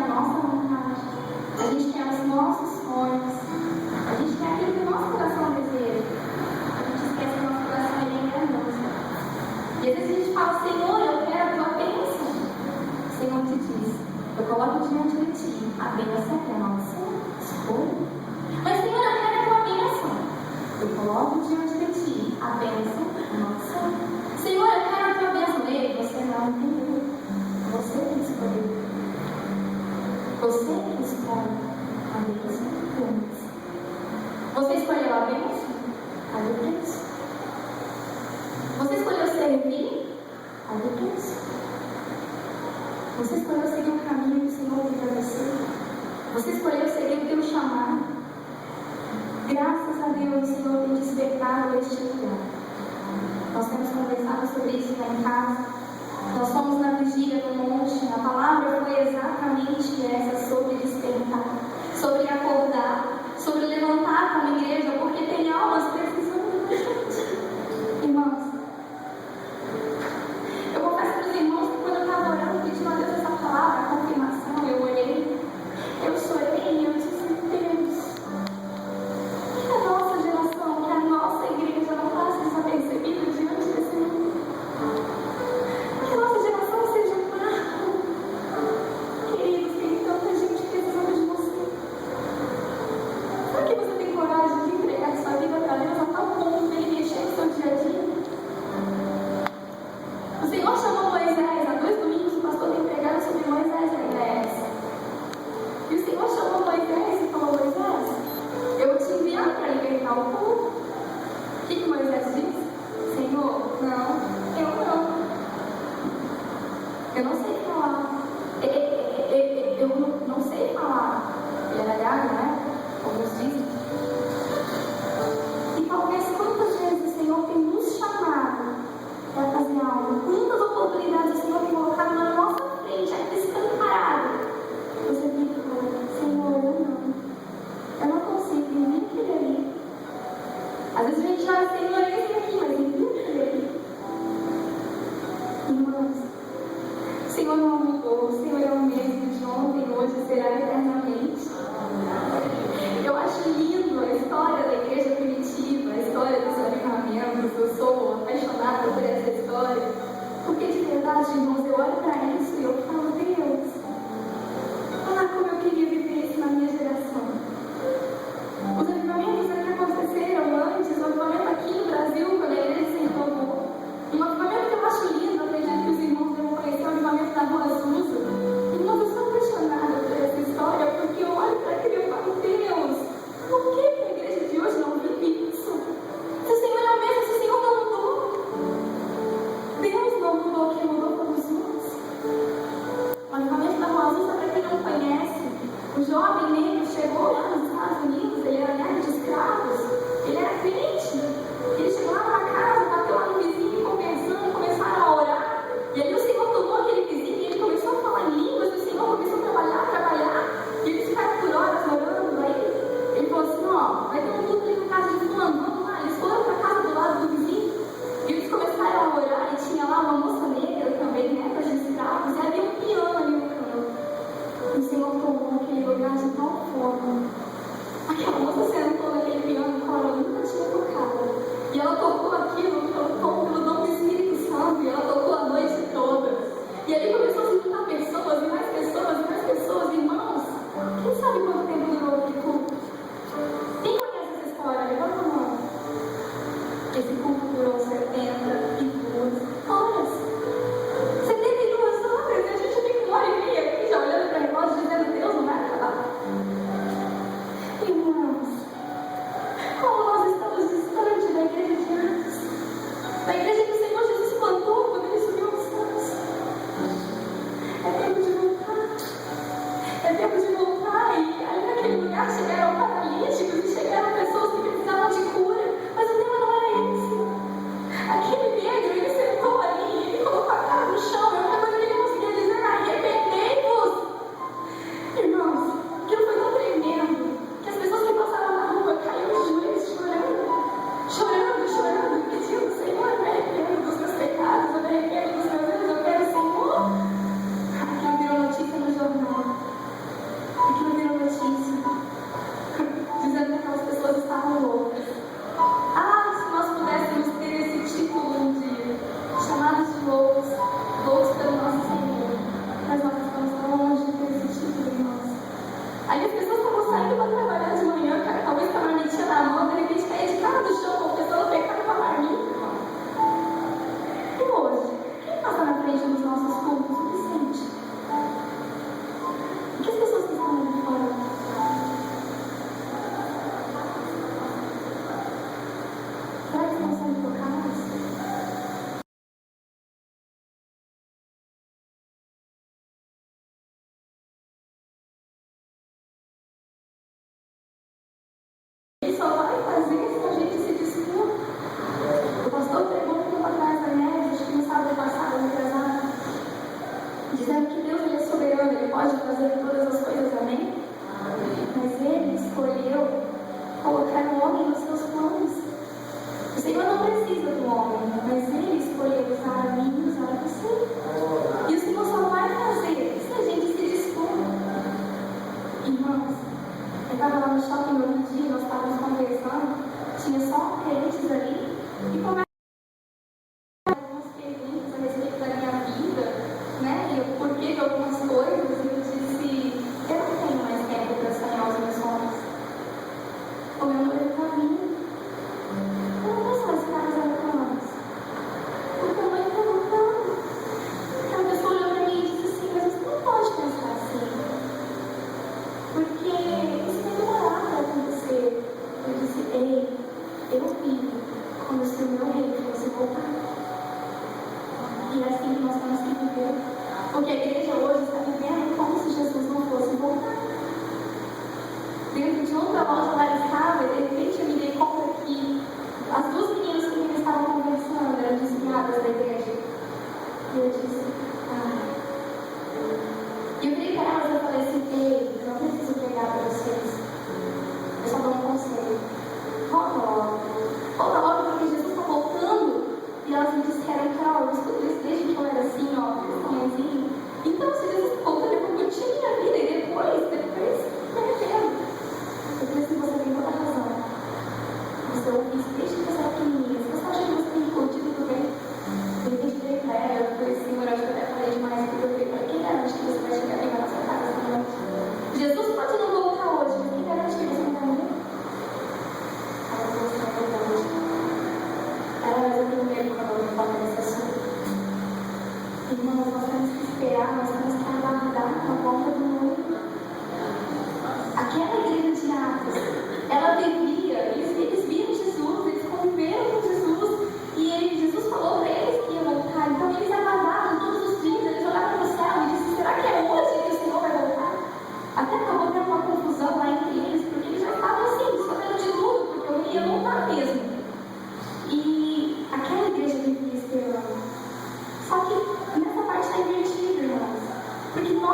a nossa vontade, a gente quer os nossos sonhos, a gente quer aquilo que o nosso coração deseja. A gente esquece que o nosso coração é enganoso. E às vezes a gente fala: Senhor, eu quero a tua bênção. O Senhor te diz: eu coloco diante de ti a bênção que é nossa escolha. Mas, Senhor, eu quero a tua bênção. Eu coloco diante de ti a bênção nossa. Senhor, eu quero a tua bênção. Ei, você não entendeu. Você que escolheu. Você que escolhe a bênção antes. Você escolheu a bênção? Pague o preço. Você escolheu servir? Pague o preço. Você escolheu seguir o caminho que o Senhor tem para você. Você escolheu seguir o teu chamado. Graças a Deus, o Senhor tem despertado este lugar. Nós temos conversado sobre isso lá em casa. Nós fomos na vigília no monte. A palavra foi exatamente essa, sobre despertar, sobre acordar, sobre levantar como igreja, porque tem almas precisando da gente. Irmãos, eu confesso para os irmãos que quando eu estava orando, pedindo a Deus essa palavra, a confirmação, eu olhei, eu chorei e eu disse: Deus, que a nossa geração, que a nossa igreja não passe desapercebida diante desse mundo. Que a nossa geração seja um marco. Queridos, tem tanta gente precisando de você. Será que você tem coragem de entregar sua vida para Deus a tal ponto de Ele mexer no seu dia a dia? O Senhor chamou Moisés. Há 2 domingos o pastor tem pregado sobre Moisés na igreja. E o Senhor chamou Moisés e falou: Moisés, eu vou te enviar para libertar o povo. O que Moisés disse? Senhor, não, eu não. Eu não sei falar. Eu não sei falar. Ele era gago, né? Alguns dizem. E talvez quantas vezes o Senhor tem nos chamado para fazer algo, quantas oportunidades o Senhor tem colocado na nossa frente, aqui escancarado. Você fica falando: Senhor, eu não consigo nem aquele ali. Às vezes a gente olha: Senhor, esse aqui, mas nem aquele ali. Irmãos, o Senhor não mudou, o Senhor é o mesmo de ontem, hoje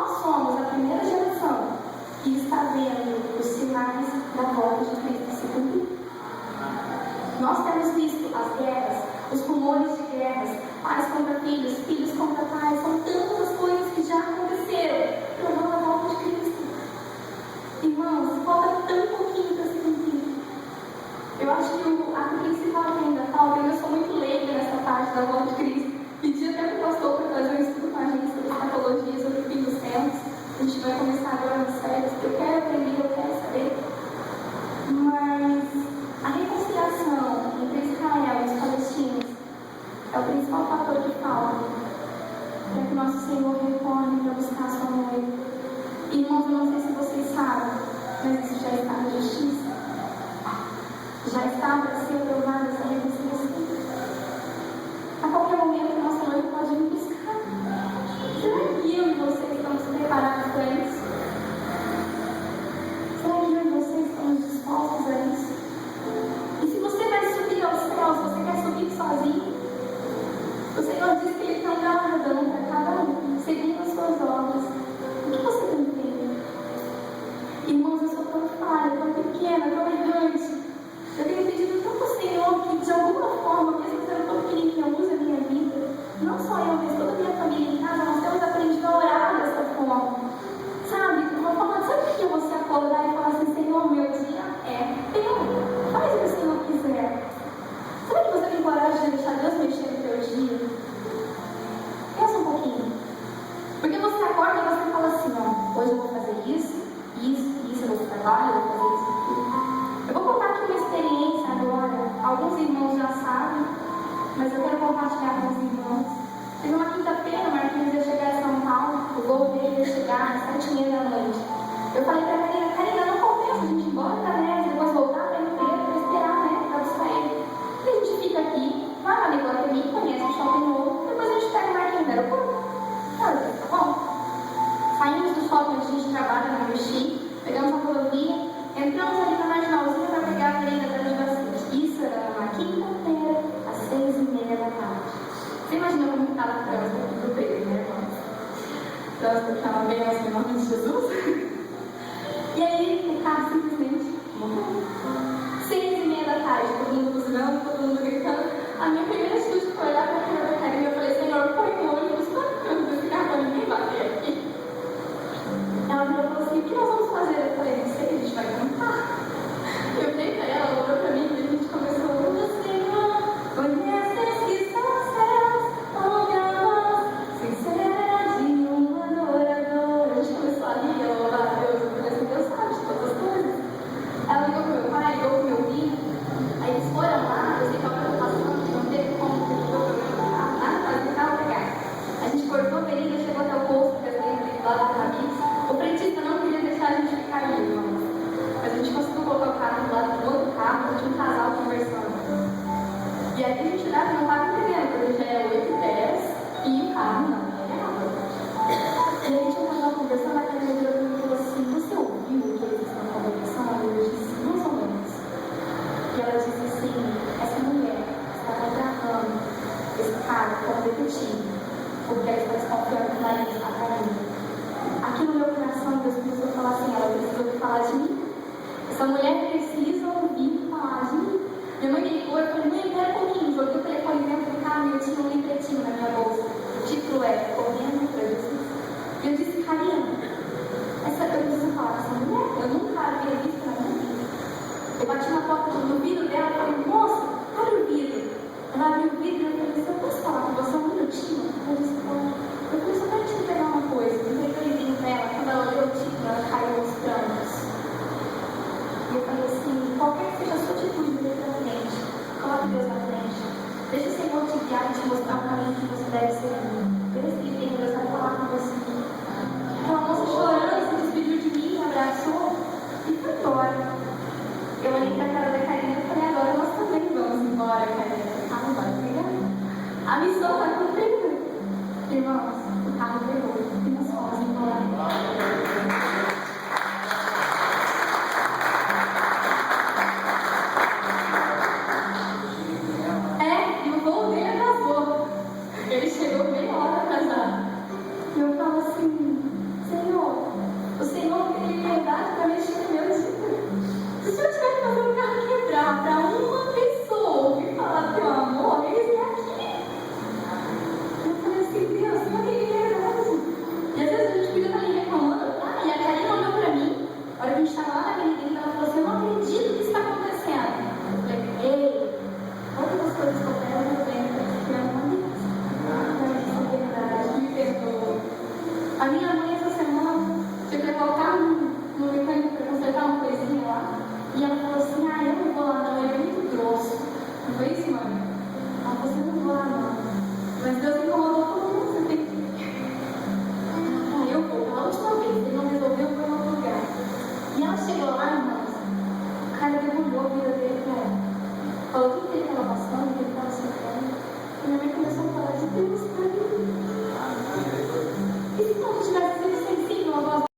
nós somos a primeira geração que está vendo os sinais da volta de Cristo se cumprir. Nós temos visto as guerras, os rumores de guerras, pais contra filhos, filhos contra pais, são tantas as coisas que já aconteceram provando a volta de Cristo. Irmãos, falta tão pouquinho para se cumprir. Eu acho que a principal que ainda falta, eu sou muito leiga nessa parte da volta de Cristo. Pedi até para o pastor para fazer um estudo com a gente sobre escatologia, sobre o fim dos tempos. A gente vai começar agora nas férias, eu quero aprender, eu quero saber. Mas a reconciliação entre Israel e os palestinos é o principal fator que falta para que nosso Senhor retorne para buscar a sua noiva. Irmãos, eu não sei se vocês sabem, mas isso já está na justiça. Já está para ser aprovada essa reconciliação. A qualquer momento, nossa noiva pode vir buscar. Será que eu e você estamos preparados para isso? Será que eu e você estamos dispostos a isso? E se você vai subir aos céus, você quer subir sozinho? O Senhor diz que Ele tem um galardão para cada um, segundo as suas obras. O que você tem feito? Irmãos, eu sou tão falha, tão pequena, tão errante. Eu tenho pedido tanto ao Senhor que, de alguma forma, mesmo sendo tão pequenininha, use a minha vida. Não só eu, mas toda a minha família em casa, nós temos aprendido a orar dessa forma. Sabe? De uma forma, sabe que você acordar e falar assim, Senhor, meu dia é teu. Faz o que o Senhor quiser. Será que você tem coragem de deixar Deus mexer no teu dia? Pensa um pouquinho. Porque você acorda e você fala assim, ó, hoje eu vou fazer isso, eu vou pro trabalho, eu vou fazer isso, aquilo. Eu vou contar aqui uma experiência agora. Alguns irmãos já sabem, mas eu quero compartilhar com os irmãos. Teve uma quinta-feira, o Marquinhos ia chegar em São Paulo, o voo dele ia chegar às 7h30. Eu falei pra Karina, não compensa a gente ir embora pra Neve, depois voltar pra Inteira, pra esperar, né, pra buscar ele. E a gente fica aqui, vai lá na Iguatemi, conhece o shopping novo, depois a gente pega o Marquinhos no aeroporto. Tá bom? Saímos do shopping onde a gente trabalha na Merchi, pegamos a rodovia, entramos ali na marginalzinha para pegar a Avenida Grande Bastante. Isso era uma quinta-feira, às 6h30. Você imagina como estava o trânsito aqui do Pedro, né, irmãos? O trânsito estava bem assim, em nome de Jesus. E aí, o carro simplesmente morreu. 6h30, todo mundo buzinando, todo mundo gritando. A minha primeira atitude foi olhar para a filha da Karina e eu falei, Senhor, põe o ônibus para esse carro para ninguém bater aqui. Ela virou e falou assim, o que nós vamos fazer? Eu falei, não sei, a gente vai cantar. Eu olhei pra ela olhou pra mim e a gente começou a ouvir o Senhor, conheces que são os céus, ouve a voz sincera de um adorador. A gente começou a rir, a louvar a Deus. Eu falei assim, Deus sabe de todas as coisas. Ela ligou pro meu pai, ligou pro meu filho. Aí eles foram lá, eu sei que a hora que eu passando, não teve como, porque ficou problema no carro, nada, fazer o carro pegar. A gente cortou a avenida, chegou até o posto, porque as meninas lá da Ramires. O frentista não queria deixar a gente ficar ali, irmãos. Mas a gente conseguiu colocar o carro do lado do outro carro, tinha um casal conversando. E aí a gente olhava e não estava entendendo, porque já é 8h10 e o carro não pegava. E aí tinha um casal conversando, a Karina virou para mim e falou assim, você ouviu o que eles estão conversando? Eu disse, mais ou menos. E ela disse assim, essa mulher está contratando esse cara como detetive, porque ela está desconfiando do marido, a Karina. Aqui no meu coração, Deus precisou falar assim, ela precisa ouvir falar de mim. Essa mulher precisa ouvir falar de mim. Minha mãe me ligou e eu falei, mãe, espera um pouquinho. Joguei o telefone dentro do carro e eu tinha um livretinho na minha bolsa. O título é Correndo para Jesus. E eu disse, Karina, eu preciso falar com essa mulher. Eu nunca havia visto na minha vida. Eu bati na porta do vidro dela e falei, moça, abre o vidro. Ela abriu o vidro e eu falei, eu posso falar com você um minutinho? Ela disse, pode. Eu falei, só quero te entregar uma coisa. Eu entreguei o livrinho dela, quando ela leu o título, ela caiu aos prantos. E eu falei assim, qualquer que seja a sua atitude daqui pra frente, coloque Deus na frente. Deixa o Senhor te guiar e te mostrar o caminho que você deve seguir. Deus que tem, Deus vai falar com você. Aquela moça chorando, se despediu de mim, me abraçou e foi embora. Eu olhei pra cara da Karina e falei, agora nós também vamos embora, Karina. Ah, não vai pegar. A missão vai cumprida. Irmãos, o carro pegou e nós fomos embora. E o voo dele atrasou. Ele chegou meia Não foi isso?